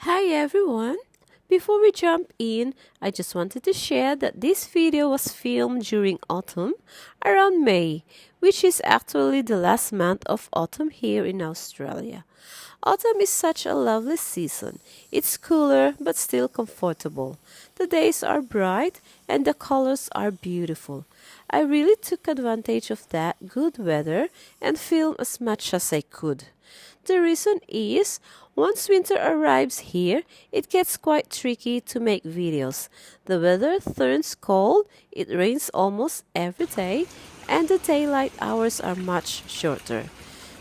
Hi everyone! Before we jump in, I just wanted to share that this video was filmed during autumn, around May, which is actually the last month of autumn here in Australia. Autumn is such a lovely season. It's cooler but still comfortable. The days are bright and the colors are beautiful. I really took advantage of that good weather and filmed as much as I could. The reason is, once winter arrives here, it gets quite tricky to make videos. The weather turns cold, it rains almost every day, and the daylight hours are much shorter.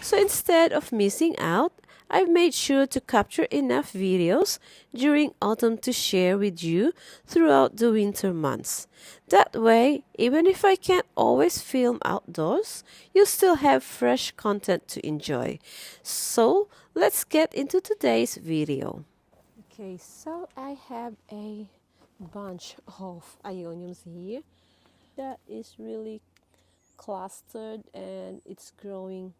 So instead of missing out, I've made sure to capture enough videos during autumn to share with you throughout the winter months. That way, even if I can't always film outdoors, you still have fresh content to enjoy. So, let's get into today's video. Okay, so I have a bunch of Aeoniums here that is really clustered and it's growing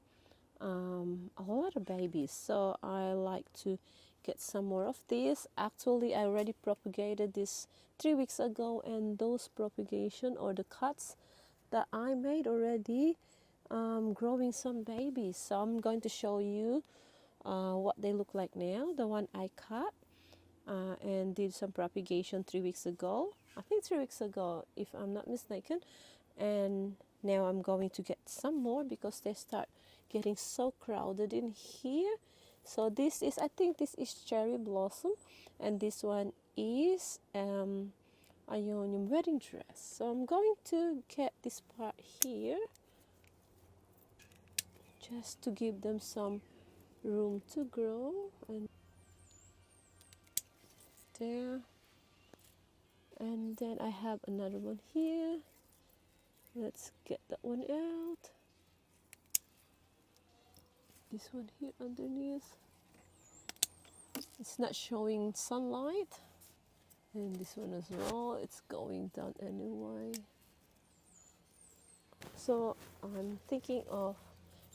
a lot of babies, so I like to get some more of this. Actually, I already propagated this 3 weeks ago, and those propagation or the cuts that I made already growing some babies. So I'm going to show you what they look like now. The one I cut and did some propagation 3 weeks ago, I think 3 weeks ago if I'm not mistaken, and now I'm going to get some more because they start getting so crowded in here. So this is, I think this is cherry blossom, and this one is Ionium wedding dress. So I'm going to get this part here just to give them some room to grow, and there, and then I have another one here. Let's get that one out. This one here underneath, it's not showing sunlight, and this one as well, it's going down anyway. So I'm thinking of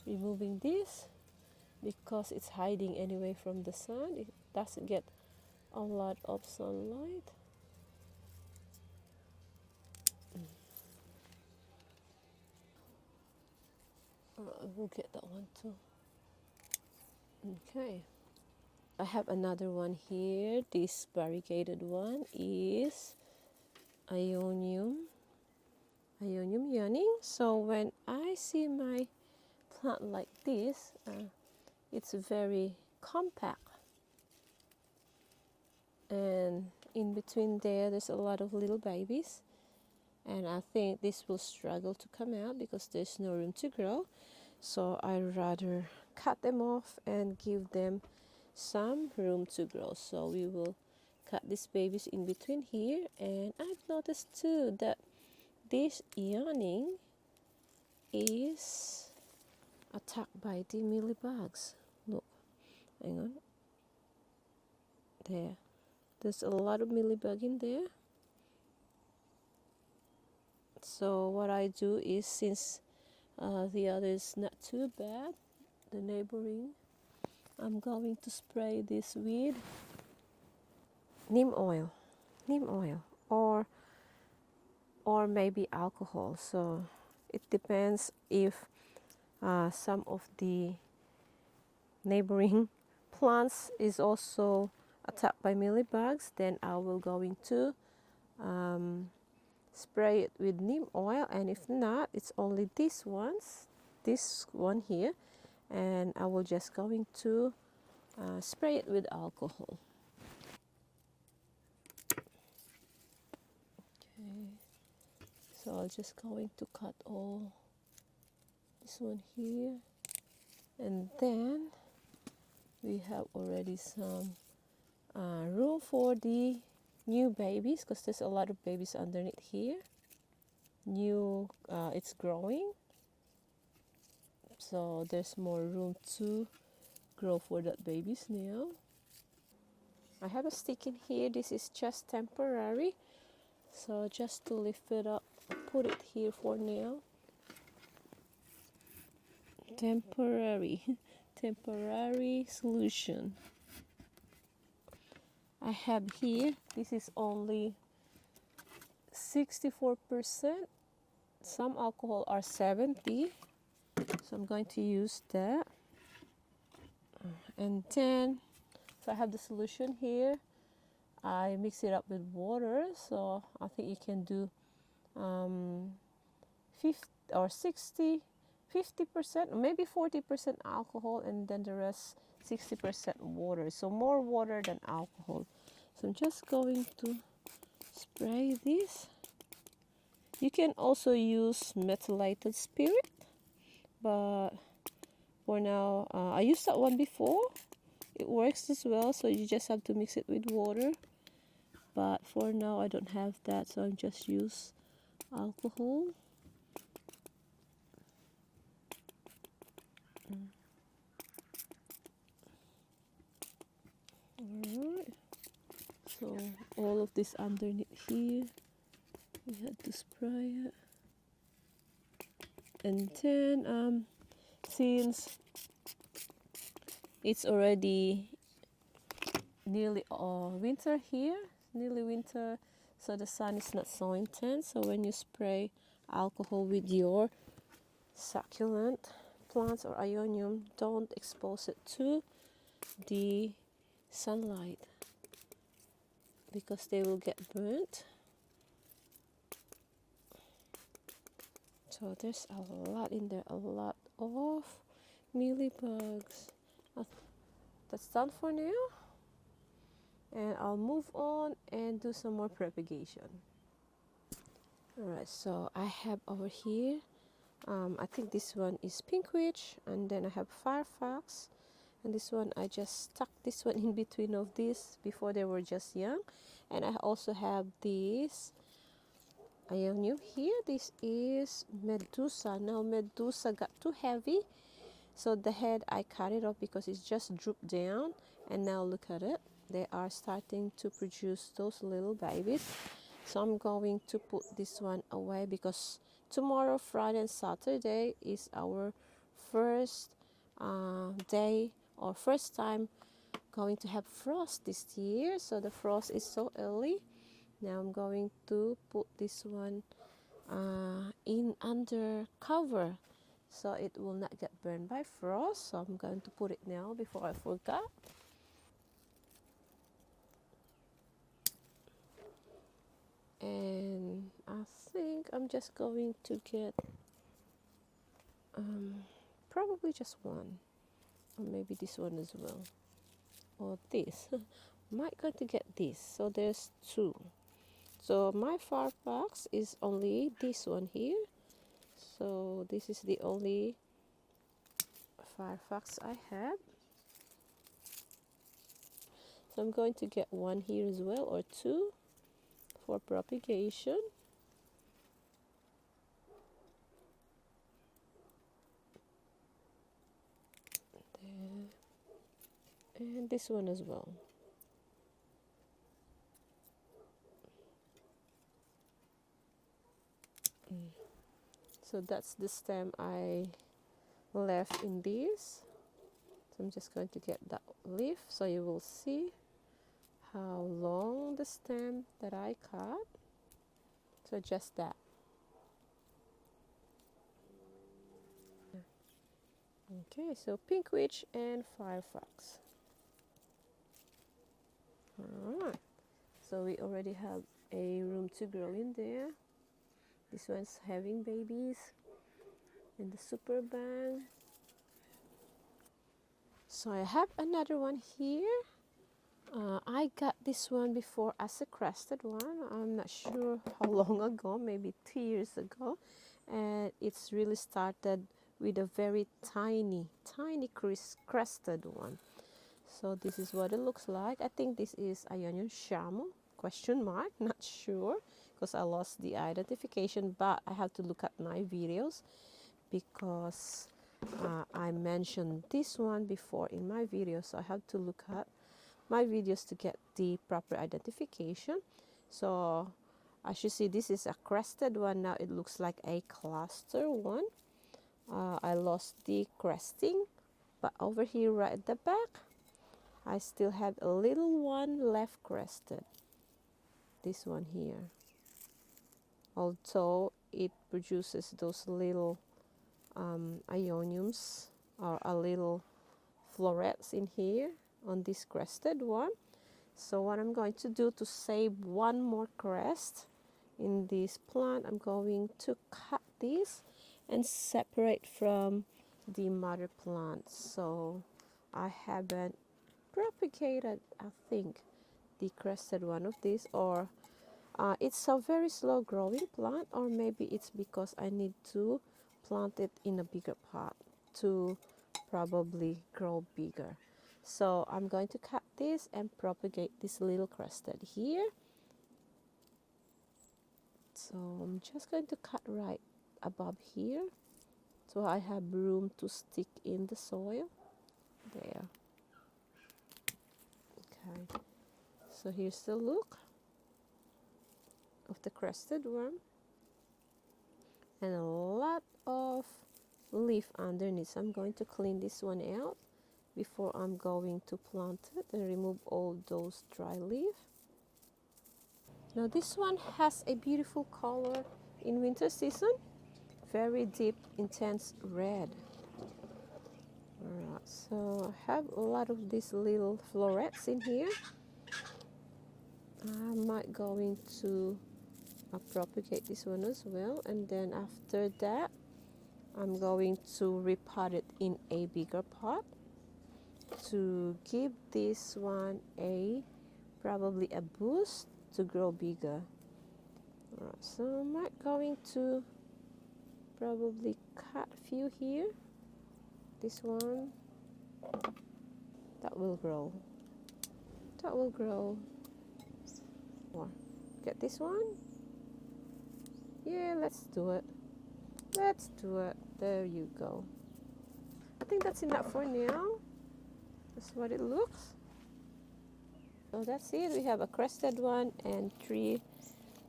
removing this because it's hiding anyway from the sun. It doesn't get a lot of sunlight. We'll get that one too. Okay, I have another one here. This variegated one is Aeonium yawning. So when I see my plant like this, it's very compact, and in between there's a lot of little babies, and I think this will struggle to come out because there's no room to grow. So I rather cut them off and give them some room to grow. So we will cut these babies in between here. And I've noticed too that this yawning is attacked by the mealybugs. Look, hang on, there's a lot of mealybug in there. So what I do is, since the other is not too bad, the neighboring, I'm going to spray this with neem oil, or maybe alcohol. So it depends if some of the neighboring plants is also attacked by mealybugs, then I will going to spray it with neem oil, and if not, it's only this one here, and I will just going to spray it with alcohol. Okay, so I'm just going to cut all this one here, and then we have already some room for the new babies, because there's a lot of babies underneath here. It's growing, so there's more room to grow for that babies now. I have a stick in here. This is just temporary, so just to lift it up, put it here for now. Temporary temporary solution. I have here, this is only 64%. Some alcohol are 70, so I'm going to use that. And then, so I have the solution here. I mix it up with water, so I think you can do 50 or 60, 50%, or maybe 40% alcohol, and then the rest 60% water. So more water than alcohol. So I'm just going to spray this. You can also use methylated spirit, but for now, I used that one before. It works as well, so you just have to mix it with water. But for now, I don't have that, so I just use alcohol. Alright, so all of this underneath here, we had to spray it. And then, since it's already nearly winter here, nearly winter, so the sun is not so intense. So when you spray alcohol with your succulent plants or Aeonium, don't expose it to the sunlight because they will get burnt. So there's a lot in there, a lot of mealybugs. That's done for now, and I'll move on and do some more propagation. Alright, so I have over here, I think this one is pink witch, and then I have firefox, and this one I just stuck this one in between of these before they were just young. And I also have this Aeonium here. This is Medusa. Now Medusa got too heavy, so the head I cut it off because it's just drooped down, and now look at it, they are starting to produce those little babies. So I'm going to put this one away because tomorrow, Friday and Saturday, is our first day or first time going to have frost this year. So the frost is so early. Now I'm going to put this one in under cover so it will not get burned by frost. So I'm going to put it now before I forget. And I think I'm just going to get probably just one, or maybe this one as well, or this. Might going to get this. So there's two. So my firefox is only this one here. So this is the only firefox I have. So I'm going to get one here as well, or two, for propagation. There. And this one as well. So that's the stem I left in this. So I'm just going to get that leaf so you will see how long the stem that I cut. So just that. Okay, so pink witch and firefox. Alright, so we already have a room to grow in there. This one's having babies in the super bang. So I have another one here. I got this one before as a crested one. I'm not sure how long ago, maybe 2 years ago. And it's really started with a very tiny crested one. So this is what it looks like. I think this is Aeonium shamu, question mark, not sure, because I lost the identification, but I have to look at my videos because I mentioned this one before in my video, so I have to look at my videos to get the proper identification. So as you see, this is a crested one. Now it looks like a cluster one. I lost the cresting, but over here right at the back I still have a little one left crested, this one here, although it produces those little Aeoniums or a little florets in here on this crested one. So what I'm going to do to save one more crest in this plant, I'm going to cut this and separate from the mother plant. So I haven't propagated, I think, the crested one of this, or it's a very slow growing plant, or maybe it's because I need to plant it in a bigger pot to probably grow bigger. So I'm going to cut this and propagate this little crested here. So I'm just going to cut right above here so I have room to stick in the soil. There. Okay. So here's the look of the crested one. And a lot of leaf underneath. So I'm going to clean this one out before I'm going to plant it and remove all those dry leaves. Now this one has a beautiful color in winter season, very deep, intense red. Alright, so I have a lot of these little florets in here. I'm not going to propagate this one as well, and then after that I'm going to repot it in a bigger pot to give this one probably a boost to grow bigger. Alright, so I'm not going to probably cut a few here. This one, that will grow. That will grow. More. Get this one. Yeah, let's do it. Let's do it. There you go. I think that's enough for now. That's what it looks. So that's it. We have a crested one and 3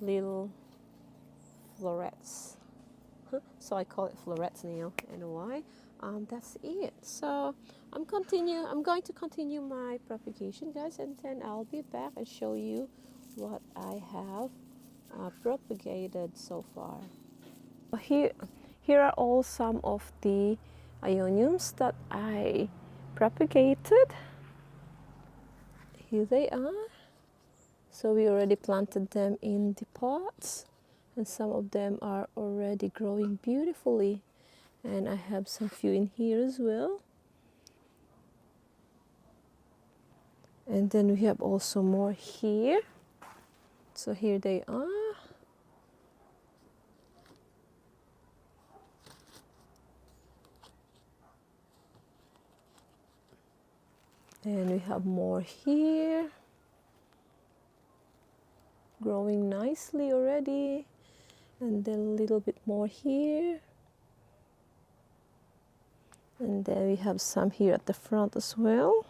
little florets. So I call it florets now. And why? That's it. So I'm going to continue my propagation, guys, and then I'll be back and show you what I have propagated so far. Here are all some of the Aeoniums that I propagated. Here they are. So we already planted them in the pots, and some of them are already growing beautifully. And I have some few in here as well. And then we have also more here. So here they are. And we have more here, growing nicely already. And then a little bit more here. And then we have some here at the front as well.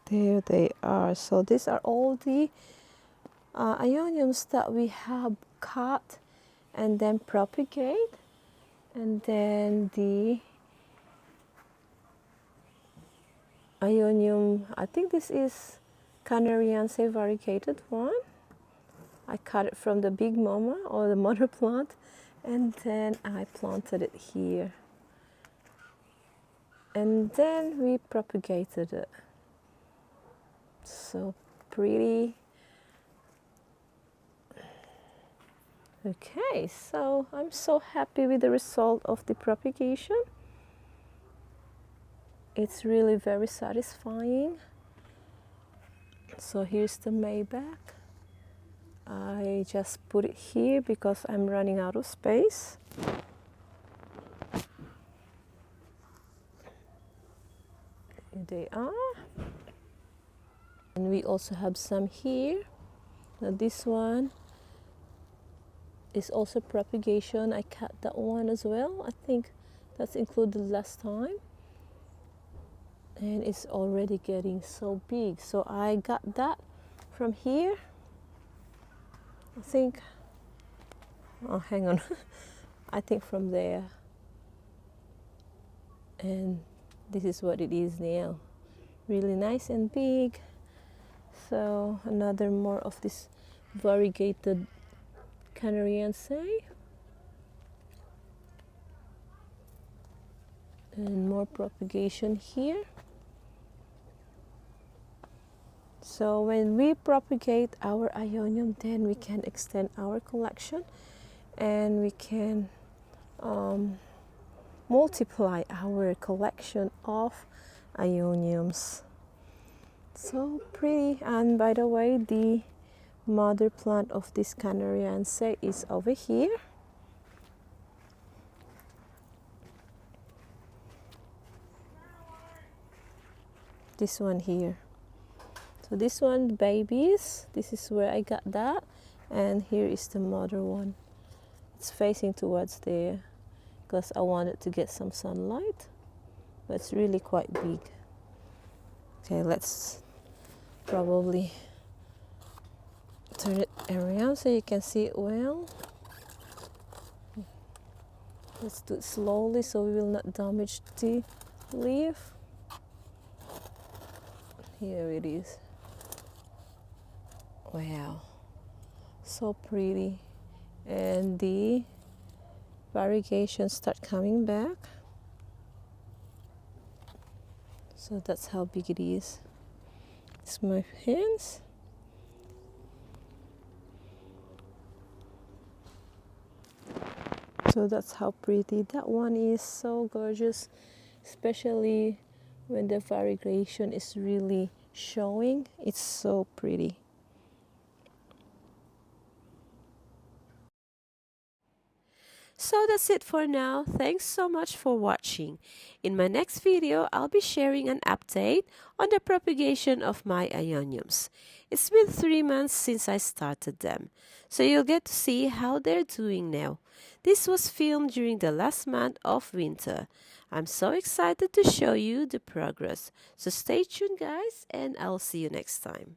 There they are. So these are all the Aeoniums that we have cut and then propagate. And then the Aeonium, I think this is Canariense variegated one. I cut it from the big mama or the mother plant, and then I planted it here. And then we propagated it. So pretty. Okay, so I'm so happy with the result of the propagation. It's really very satisfying. So here's the Maybach. I just put it here because I'm running out of space. Here they are. And we also have some here. Now this one is also propagation. I cut that one as well. I think that's included last time. And it's already getting so big. So I got that from here. I think, oh, hang on. I think from there. And this is what it is now. Really nice and big. So another more of this variegated Canariaceae. And more propagation here. So when we propagate our Aeonium, then we can extend our collection and we can multiply our collection of Aeoniums. So pretty. And by the way, the mother plant of this Canariaceae is over here. This one here. So this one, babies, this is where I got that. And here is the mother one. It's facing towards there because I wanted to get some sunlight. But it's really quite big. Okay, let's probably turn it around so you can see it well. Let's do it slowly so we will not damage the leaf. Here it is. Wow, so pretty. And the variegations start coming back. So that's how big it is. It's my hands. So that's how pretty that one is. So gorgeous, especially when the variegation is really showing. It's so pretty. So that's it for now. Thanks so much for watching. In my next video, I'll be sharing an update on the propagation of my Aeoniums. It's been 3 months since I started them, so you'll get to see how they're doing now. This was filmed during the last month of winter. I'm so excited to show you the progress. So stay tuned guys, and I'll see you next time.